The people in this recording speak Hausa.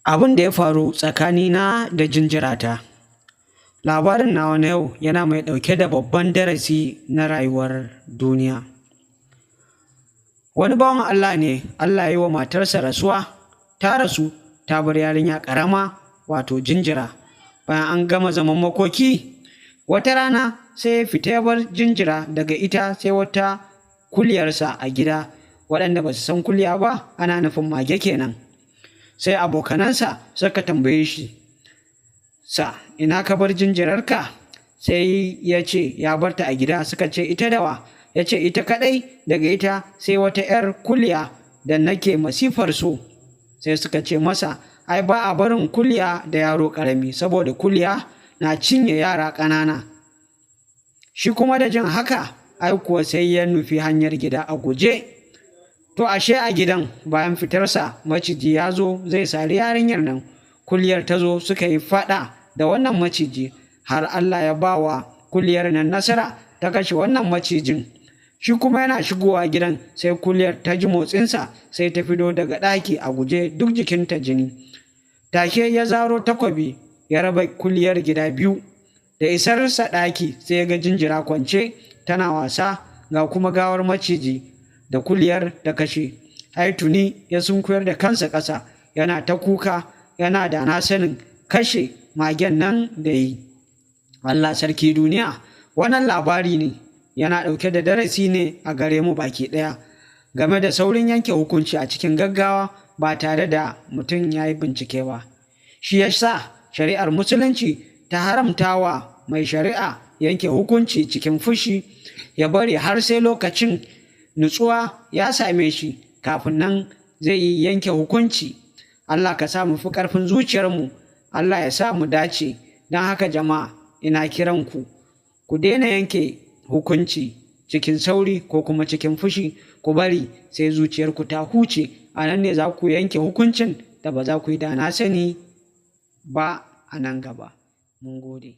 Abin da ya faru tsakanina da jinjirata. Labarin nawa na yau yana mai ɗauke da babban darasi na rayuwar duniya. Wani bawan Allah ne, Allah ya yi wa matarsa rasuwa, ta rasu ta bar yarinya ƙarama wato jinjira. Bayan an gama zaman makoki, wata rana sai ya fita ya bar jinjira, daga ita sai wata kuliyarsa a gida. Waɗanda ba su san kuliya ba, ana nufin mage kenan. Sai abokanansa suka tambaye shi, ina ka bar jinjirarka? Sai ya ce ya bar ta a gida. Suka ce ita dawa? Ya ce ita kaɗai, daga ita sai wata 'yar kuliya da nake masifar so. Sai suka ce masa, ai ba a barin kuliya da yaro ƙarami, saboda kuliya na cinye yara ƙanana. Shi kuma da jin haka, ai kuwa sai ya nufi hanyar gida a guje. To ashe a gidan bayan fitarsa maciji ya zo zai sari yarinyar nan. Kuliyar ta zo suka yi faɗa da wannan maciji, har Allah ya ba wa kuliyar nan nasara ta kashe wannan macijin. Shi kuma yana shigowa gidan sai kuliyar ta ji motsinsa, sai ta fito daga ɗaki a guje, duk jikinta jini. Take ya zaro takwabi ya raba kuliyar gida biyu. Da isarsa ɗaki sai ya ga jinjira kwance tana wasa, ga kuma gawar maciji da kuliyar da kashe. Ai tuni ya sunkuyar da kansa ƙasa, yana ta kuka, yana da na sanin kashe magen nan da yi. Allah sarki duniya, wannan labari ne yana ɗauke da darasi ne a gare mu baki ɗaya, game da saurin yanke hukunci a cikin gaggawa ba tare da mutum ya yi bincike ba. Shi ya sa shari'ar musulunci ta haramta wa mai shari'a yanke hukunci cikin fushi, ya bari har sai lokacin nutsuwa ya same shi kafin nan zai yi yanke hukunci. Allah ka sa mu fi ƙarfin zuciyarmu, Allah ya sa mu dace. Don haka jama'a, ina kiran ku daina yanke hukunci cikin sauri ko kuma cikin fushi. Ku bari sai zuciyarku ta huce, a nan ne za ku yanke hukuncin da ba za ku yi da na sani ba a nan gaba. Mun gode.